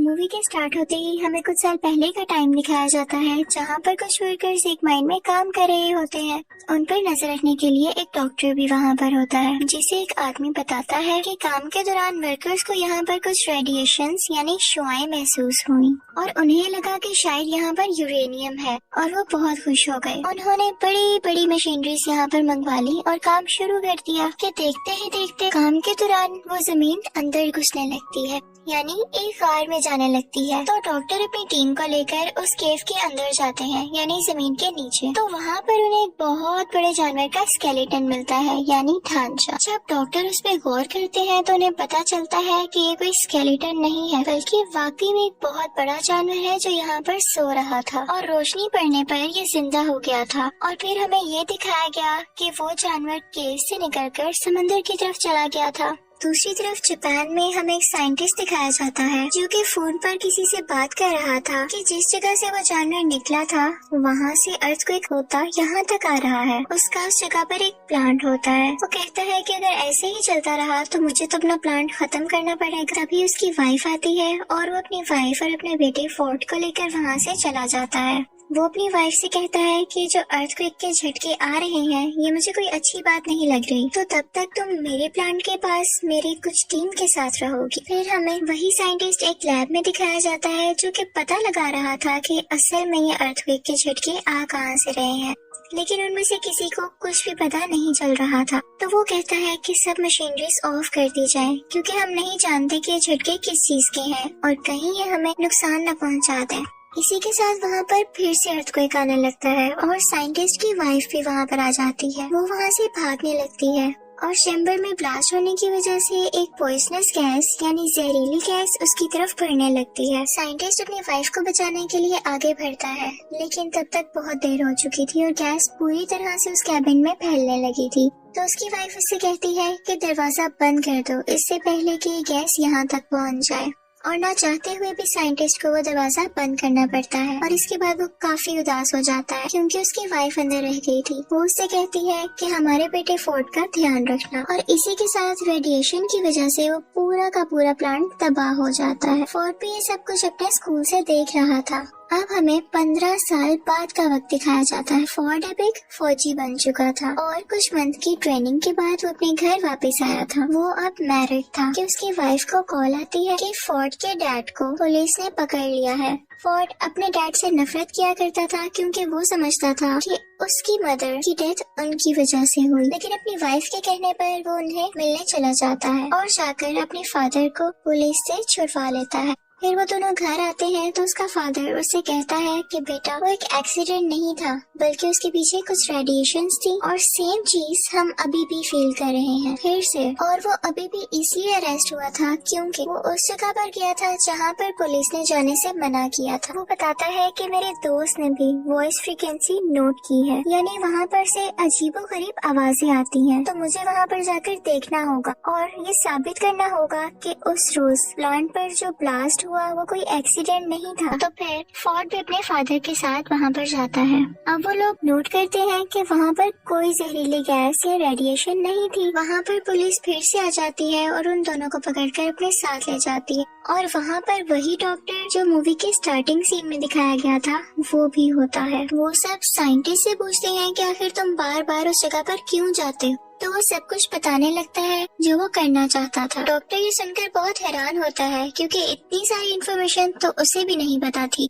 Movie के start होते ही हमें कुछ साल पहले का टाइम दिखाया जाता है, जहाँ पर कुछ वर्कर्स एक माइन में काम कर रहे होते हैं। उन पर नजर रखने के लिए एक डॉक्टर भी वहाँ पर होता है, जिसे एक आदमी बताता है कि काम के दौरान वर्कर्स को यहाँ पर कुछ रेडिएशंस यानी शुआएं महसूस हुई और उन्हें लगा कि शायद यहाँ पर यूरेनियम है और वो बहुत खुश हो गए। उन्होंने बड़ी बड़ी मशीनरीज यहाँ पर मंगवा ली और काम शुरू कर दिया कि देखते ही देखते काम के दौरान वो जमीन अंदर घुसने लगती है, यानी एक गार में जाने लगती है। तो डॉक्टर अपनी टीम को लेकर उस केव के अंदर जाते हैं, यानी जमीन के नीचे। तो वहाँ पर उन्हें एक बहुत बड़े जानवर का स्केलेटन मिलता है, यानी ढांचा। जब डॉक्टर उस पर गौर करते हैं तो उन्हें पता चलता है कि ये कोई स्केलेटन नहीं है, बल्कि वाकई में एक बहुत बड़ा जानवर है जो यहाँ पर सो रहा था और रोशनी पड़ने पर ये जिंदा हो गया था। और फिर हमें ये दिखाया गया कि वो जानवर केव से निकलकर समंदर की तरफ चला गया था। दूसरी तरफ जापान में हमें एक साइंटिस्ट दिखाया जाता है जो कि फोन पर किसी से बात कर रहा था कि जिस जगह से वो जानवर निकला था वहाँ से अर्थक्वेक होता यहाँ तक आ रहा है। उसका उस जगह पर एक प्लांट होता है। वो कहता है कि अगर ऐसे ही चलता रहा तो मुझे तो अपना प्लांट खत्म करना पड़ेगा। तभी उसकी वाइफ आती है और वो अपनी वाइफ और अपने बेटे फोर्ड को लेकर वहाँ से चला जाता है। वो अपनी वाइफ से कहता है कि जो अर्थक्वेक के झटके आ रहे हैं ये मुझे कोई अच्छी बात नहीं लग रही, तो तब तक तुम मेरे प्लांट के पास मेरी कुछ टीम के साथ रहोगी। फिर हमें वही साइंटिस्ट एक लैब में दिखाया जाता है जो कि पता लगा रहा था कि असल में ये अर्थक्वेक के झटके आ कहाँ से रहे हैं, लेकिन उनमें से किसी को कुछ भी पता नहीं चल रहा था। तो वो कहता है कि सब मशीनरीज ऑफ कर दी जाए, क्योंकि हम नहीं जानते कि ये झटके किस चीज के हैं और कहीं ये हमें नुकसान न पहुंचा दें। इसी के साथ वहाँ पर फिर से अर्थक्वेक आने लगता है और साइंटिस्ट की वाइफ भी वहाँ पर आ जाती है। वो वहाँ से भागने लगती है और चैम्बर में ब्लास्ट होने की वजह से एक पॉइजनस गैस यानी जहरीली गैस उसकी तरफ बढ़ने लगती है। साइंटिस्ट अपनी वाइफ को बचाने के लिए आगे बढ़ता है, लेकिन तब तक बहुत देर हो चुकी थी और गैस पूरी तरह से उस कैबिन में फैलने लगी थी। तो उसकी वाइफ उससे कहती है कि दरवाजा बंद कर दो इससे पहले कि गैस यहाँ तक पहुँच जाए। और ना चाहते हुए भी साइंटिस्ट को वो दरवाजा बंद करना पड़ता है और इसके बाद वो काफी उदास हो जाता है क्योंकि उसकी वाइफ अंदर रह गई थी। वो उससे कहती है कि हमारे बेटे फोर्ड का ध्यान रखना, और इसी के साथ रेडिएशन की वजह से वो पूरा का पूरा प्लांट तबाह हो जाता है। फोर्ड भी ये सब कुछ अपने स्कूल से देख रहा था। अब हमें 15 साल बाद का वक्त दिखाया जाता है। फोर्ड अब एक फौजी बन चुका था और कुछ मंथ की ट्रेनिंग के बाद वो अपने घर वापस आया था। वो अब मैरिड था कि उसकी वाइफ को कॉल आती है कि फोर्ड के डैड को पुलिस ने पकड़ लिया है। फोर्ड अपने डैड से नफरत किया करता था क्योंकि वो समझता था कि उसकी मदर की डेथ उनकी वजह से हुई, लेकिन अपनी वाइफ के कहने पर वो उन्हें मिलने चला जाता है और जाकर अपने फादर को पुलिस से छुड़वा लेता है। फिर वो दोनों घर आते हैं तो उसका फादर उससे कहता है कि बेटा वो एक एक्सीडेंट नहीं था, बल्कि उसके पीछे कुछ रेडिएशंस थी और सेम चीज हम अभी भी फील कर रहे हैं फिर से। और वो अभी भी इसलिए अरेस्ट हुआ था क्योंकि वो उस जगह पर गया था जहाँ पर पुलिस ने जाने से मना किया था। वो बताता है कि मेरे दोस्त ने भी वॉइस फ्रीक्वेंसी नोट की है, यानी वहाँ पर से अजीबोगरीब आवाजें आती हैं, तो मुझे वहाँ पर जाकर देखना होगा और ये साबित करना होगा कि उस रोज प्लांट पर जो ब्लास्ट हुआ वो कोई एक्सीडेंट नहीं था। तो फिर फोर्ड भी अपने फादर के साथ वहाँ पर जाता है। अब वो लोग नोट करते हैं कि वहाँ पर कोई जहरीली गैस या रेडिएशन नहीं थी। वहाँ पर पुलिस फिर से आ जाती है और उन दोनों को पकड़कर अपने साथ ले जाती है और वहाँ पर वही डॉक्टर जो मूवी के स्टार्टिंग सीन में दिखाया गया था वो भी होता है। वो सब साइंटिस्ट से पूछते हैं कि आखिर तुम बार बार उस जगह पर क्यों जाते हो, तो वो सब कुछ बताने लगता है जो वो करना चाहता था। डॉक्टर ये सुनकर बहुत हैरान होता है क्योंकि इतनी सारी इन्फॉर्मेशन तो उसे भी नहीं पता थी।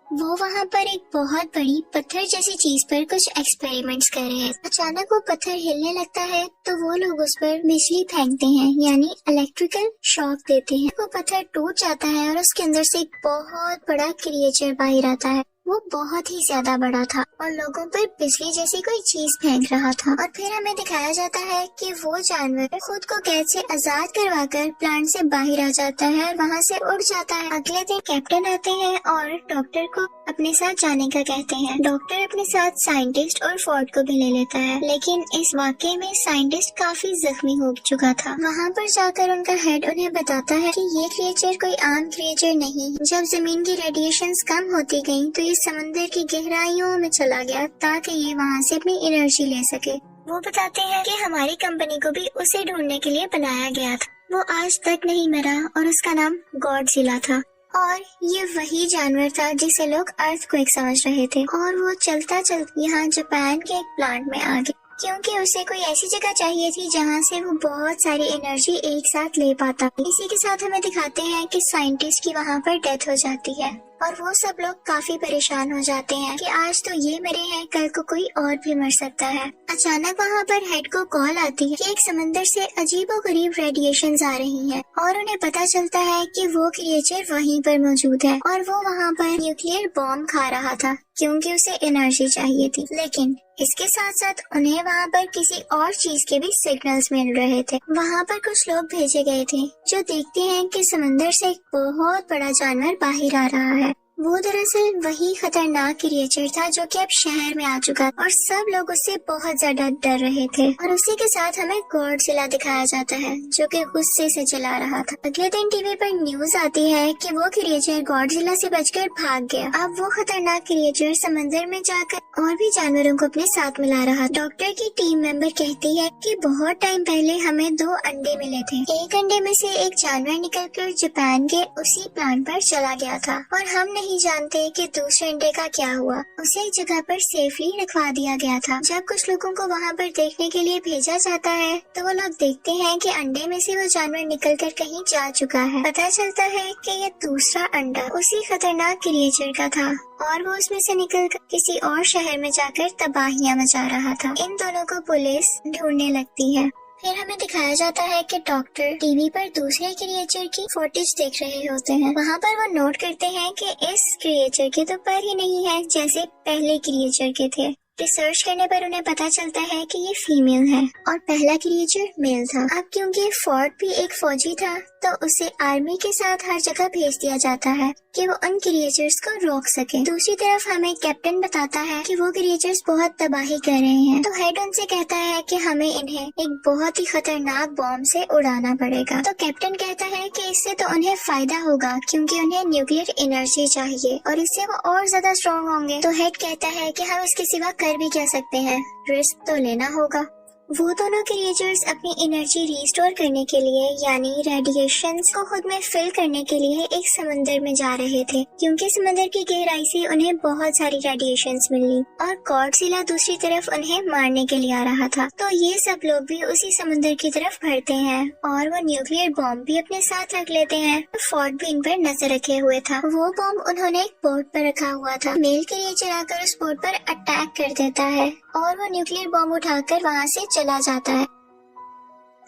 वो वहाँ पर एक बहुत बड़ी पत्थर जैसी चीज पर कुछ एक्सपेरिमेंट्स कर रहे हैं। अचानक वो पत्थर हिलने लगता है तो वो लोग उस पर बिजली फेंकते हैं, यानी इलेक्ट्रिकल शॉक देते हैं। वो पत्थर टूट जाता है और उसके अंदर से एक बहुत बड़ा क्रिएचर बाहर आता है। वो बहुत ही ज्यादा बड़ा था और लोगों पर बिजली जैसी कोई चीज फेंक रहा था। और फिर हमें दिखाया जाता है कि वो जानवर खुद को कैद से आजाद करवाकर प्लांट से बाहर आ जाता है और वहाँ से उड़ जाता है। अगले दिन कैप्टन आते हैं और डॉक्टर को अपने साथ जाने का कहते हैं। डॉक्टर अपने साथ साइंटिस्ट और फोर्ड को भी ले लेता है, लेकिन इस वाकये में साइंटिस्ट काफी जख्मी हो चुका था। वहाँ पर जाकर उनका हेड उन्हें बताता है कि ये क्रिएचर कोई आम क्रिएचर नहीं। जब जमीन की रेडिएशंस कम होती गयी तो ये समंदर की गहराइयों में चला गया ताकि ये वहाँ से अपनी एनर्जी ले सके। वो बताते हैं कि हमारी कंपनी को भी उसे ढूंढने के लिए बनाया गया था। वो आज तक नहीं मरा और उसका नाम गॉडजिला था। और ये वही जानवर था जिसे लोग अर्थक्वेक समझ रहे थे, और वो चलता चलता यहाँ जापान के एक प्लांट में आ गया, क्योंकि उसे कोई ऐसी जगह चाहिए थी जहाँ से वो बहुत सारी एनर्जी एक साथ ले पाता। इसी के साथ हमें दिखाते हैं कि साइंटिस्ट की वहाँ पर डेथ हो जाती है और वो सब लोग काफी परेशान हो जाते हैं कि आज तो ये मरे हैं, कल को कोई और भी मर सकता है। अचानक वहाँ पर हेड को कॉल आती है कि एक समंदर से अजीबोगरीब रेडिएशंस आ रही हैं और उन्हें पता चलता है कि वो क्रिएचर वहीं पर मौजूद है और वो वहाँ पर न्यूक्लियर बॉम्ब खा रहा था क्योंकि उसे एनर्जी चाहिए थी। लेकिन इसके साथ साथ उन्हें वहाँ पर किसी और चीज के भी सिग्नल्स मिल रहे थे। वहाँ पर कुछ लोग भेजे गए थे जो देखते हैं कि समंदर से एक बहुत बड़ा जानवर बाहर आ रहा है। वो दरअसल वही खतरनाक क्रिएचर था जो कि अब शहर में आ चुका और सब लोग उससे बहुत ज्यादा डर रहे थे। और उसी के साथ हमें गॉडजिला दिखाया जाता है जो कि गुस्से से चला रहा था। अगले दिन टीवी पर न्यूज आती है कि वो क्रिएचर गॉडजिला से बचकर भाग गया। अब वो खतरनाक क्रिएचर समंदर में जाकर और भी जानवरों को अपने साथ मिला रहा। डॉक्टर की टीम मेंबर कहती है कि बहुत टाइम पहले हमें 2 अंडे मिले थे। एक अंडे में से एक जानवर निकलकर जापान के उसी प्लांट पर चला गया था और हम नहीं जानते कि दूसरे अंडे का क्या हुआ। उसे एक जगह पर सेफली रखवा दिया गया था। जब कुछ लोगों को वहाँ पर देखने के लिए भेजा जाता है तो वो लोग देखते हैं कि अंडे में से वो जानवर निकलकर कहीं जा चुका है। पता चलता है कि ये दूसरा अंडा उसी खतरनाक क्रिएचर का था और वो उसमें से निकलकर किसी और शहर में जाकर तबाहियां मचा रहा था। इन दोनों को पुलिस ढूंढने लगती है। फिर हमें दिखाया जाता है कि डॉक्टर टीवी पर दूसरे क्रिएचर की फुटेज देख रहे होते हैं। वहाँ पर वो नोट करते हैं कि इस क्रिएचर के तो पर ही नहीं है जैसे पहले क्रिएचर के थे। रिसर्च करने पर उन्हें पता चलता है कि ये फीमेल है और पहला क्रिएचर मेल था। अब क्योंकि फोर्ड भी एक फौजी था तो उसे आर्मी के साथ हर जगह भेज दिया जाता है कि वो उन क्रिएचर्स को रोक सके। दूसरी तरफ हमें कैप्टन बताता है कि वो क्रिएचर्स बहुत तबाही कर रहे हैं। तो हेड उनसे कहता है कि हमें इन्हें एक बहुत ही खतरनाक बॉम्ब से उड़ाना पड़ेगा। तो कैप्टन कहता है कि इससे तो उन्हें फायदा होगा क्योंकि उन्हें न्यूक्लियर एनर्जी चाहिए और इससे वो और ज्यादा स्ट्रॉन्ग होंगे। तो हेड कहता है कि हम इसके सिवा कर भी क्या सकते हैं, रिस्क तो लेना होगा। वो दोनों क्रिएचर्स अपनी एनर्जी रिस्टोर करने के लिए यानी रेडिएशंस को खुद में फिल करने के लिए एक समंदर में जा रहे थे क्योंकि समंदर की गहराई से उन्हें बहुत सारी रेडिएशंस मिली और गॉडजिला दूसरी तरफ उन्हें मारने के लिए आ रहा था। तो ये सब लोग भी उसी समंदर की तरफ बढ़ते हैं और वो न्यूक्लियर बॉम्ब भी अपने साथ रख लेते हैं। फोर्ड भी इन पर नजर रखे हुए था। वो बॉम्ब उन्होंने एक बोट पर रखा हुआ था। मेल क्रिएचर आकर उस बोट पर अटैक कर देता है और वो न्यूक्लियर बॉम्ब उठाकर वहाँ से चला जाता है।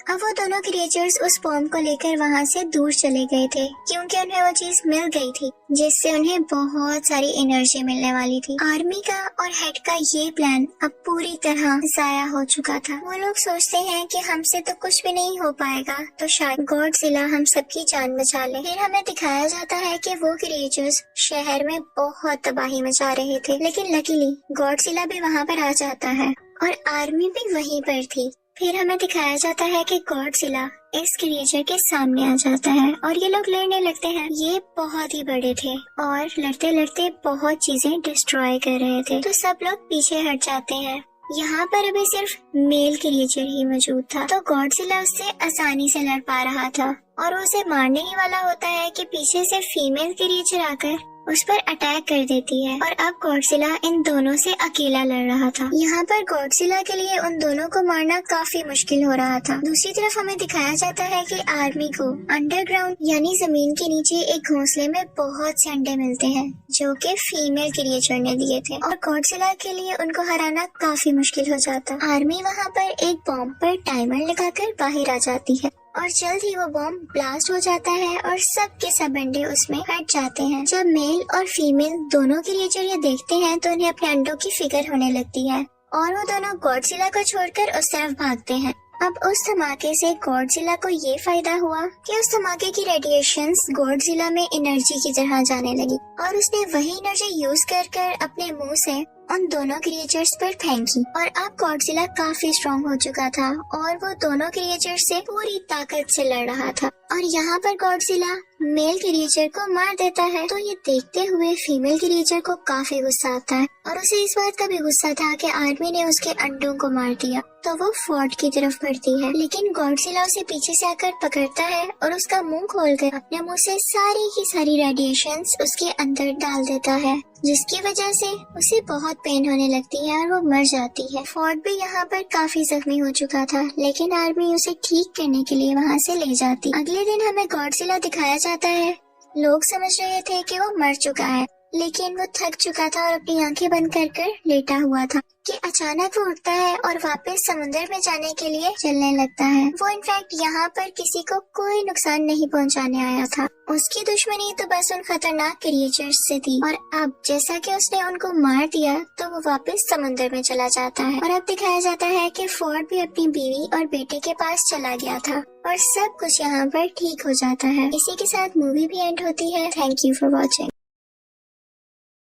अब वो दोनों क्रिएचर्स उस बॉम्ब को लेकर वहाँ से दूर चले गए थे क्योंकि उन्हें वो चीज मिल गई थी जिससे उन्हें बहुत सारी एनर्जी मिलने वाली थी। आर्मी का और हेड का ये प्लान अब पूरी तरह जाया हो चुका था। वो लोग सोचते हैं कि हमसे तो कुछ भी नहीं हो पाएगा तो शायद गॉडजिला हम सबकी जान बचा ले। फिर हमें दिखाया जाता है कि वो क्रिएचर्स शहर में बहुत तबाही मचा रहे थे, लेकिन लकीली गॉडजिला भी वहाँ पर आ जाता है और आर्मी भी वहीं पर थी। फिर हमें दिखाया जाता है कि गॉडजिला इस क्रिएचर के सामने आ जाता है और ये लोग लड़ने लगते हैं। ये बहुत ही बड़े थे और लड़ते लड़ते बहुत चीजें डिस्ट्रॉय कर रहे थे तो सब लोग पीछे हट जाते हैं। यहाँ पर अभी सिर्फ मेल क्रिएचर ही मौजूद था तो गॉडजिला उससे आसानी से लड़ पा रहा था और उसे मारने ही वाला होता है कि पीछे से फीमेल क्रिएचर आकर उस पर अटैक कर देती है और अब गॉडजिला इन दोनों से अकेला लड़ रहा था। यहाँ पर गॉडजिला के लिए उन दोनों को मारना काफी मुश्किल हो रहा था। दूसरी तरफ हमें दिखाया जाता है कि आर्मी को अंडरग्राउंड यानी जमीन के नीचे एक घोंसले में बहुत से अंडे मिलते हैं जो कि फीमेल क्रिएचर ने दिए थे और गॉडजिला के लिए उनको हराना काफी मुश्किल हो जाता। आर्मी वहाँ पर एक बॉम्ब पर टाइमर लगाकर बाहर आ जाती है और जल्द ही वो बॉम्ब ब्लास्ट हो जाता है और सब के सब अंडे उसमें हट जाते हैं। जब मेल और फीमेल दोनों क्रिएचर ये देखते हैं तो उन्हें अपने अंडों की फिक्र होने लगती है और वो दोनों गॉडजिला को छोड़कर उस तरफ भागते हैं। अब उस धमाके से गॉडजिला को ये फायदा हुआ कि उस धमाके की रेडिएशंस गॉडजिला में एनर्जी की तरह जाने लगी और उसने वही एनर्जी यूज कर अपने मुंह से उन दोनों क्रिएचर्स पर फेंकी और अब गॉडजिला काफी स्ट्रॉन्ग हो चुका था और वो दोनों क्रिएचर्स से पूरी ताकत से लड़ रहा था। और यहाँ पर गॉडजिला मेल क्रिएचर को मार देता है। तो ये देखते हुए फीमेल क्रिएचर को काफी गुस्सा आता है और उसे इस बात का भी गुस्सा था कि आर्मी ने उसके अंडों को मार दिया। तो वो फोर्ट की तरफ बढ़ती है, लेकिन गॉडजिला उसे पीछे से आकर पकड़ता है और उसका मुंह खोलकर अपने मुंह से सारी की सारी रेडिएशंस उसके अंदर डाल देता है, जिसकी वजह से उसे बहुत पेन होने लगती है और वो मर जाती है। फोर्ट भी यहाँ पर काफी जख्मी हो चुका था, लेकिन आर्मी उसे ठीक करने के लिए वहाँ से ले जाती। अगले दिन हमें गॉडजिला दिखाया जाता है। लोग समझ रहे थे कि वो मर चुका है, लेकिन वो थक चुका था और अपनी आंखें बंद कर लेटा हुआ था कि अचानक वो उठता है और वापस समुद्र में जाने के लिए चलने लगता है। वो इनफैक्ट यहाँ पर किसी को कोई नुकसान नहीं पहुँचाने आया था। उसकी दुश्मनी तो बस उन खतरनाक क्रिएचर्स से थी और अब जैसा कि उसने उनको मार दिया तो वो वापस समुद्र में चला जाता है। और अब दिखाया जाता है कि फोर्ड भी अपनी बीवी और बेटे के पास चला गया था और सब कुछ यहाँ पर ठीक हो जाता है। इसी के साथ मूवी भी एंड होती है। Thank you for watching.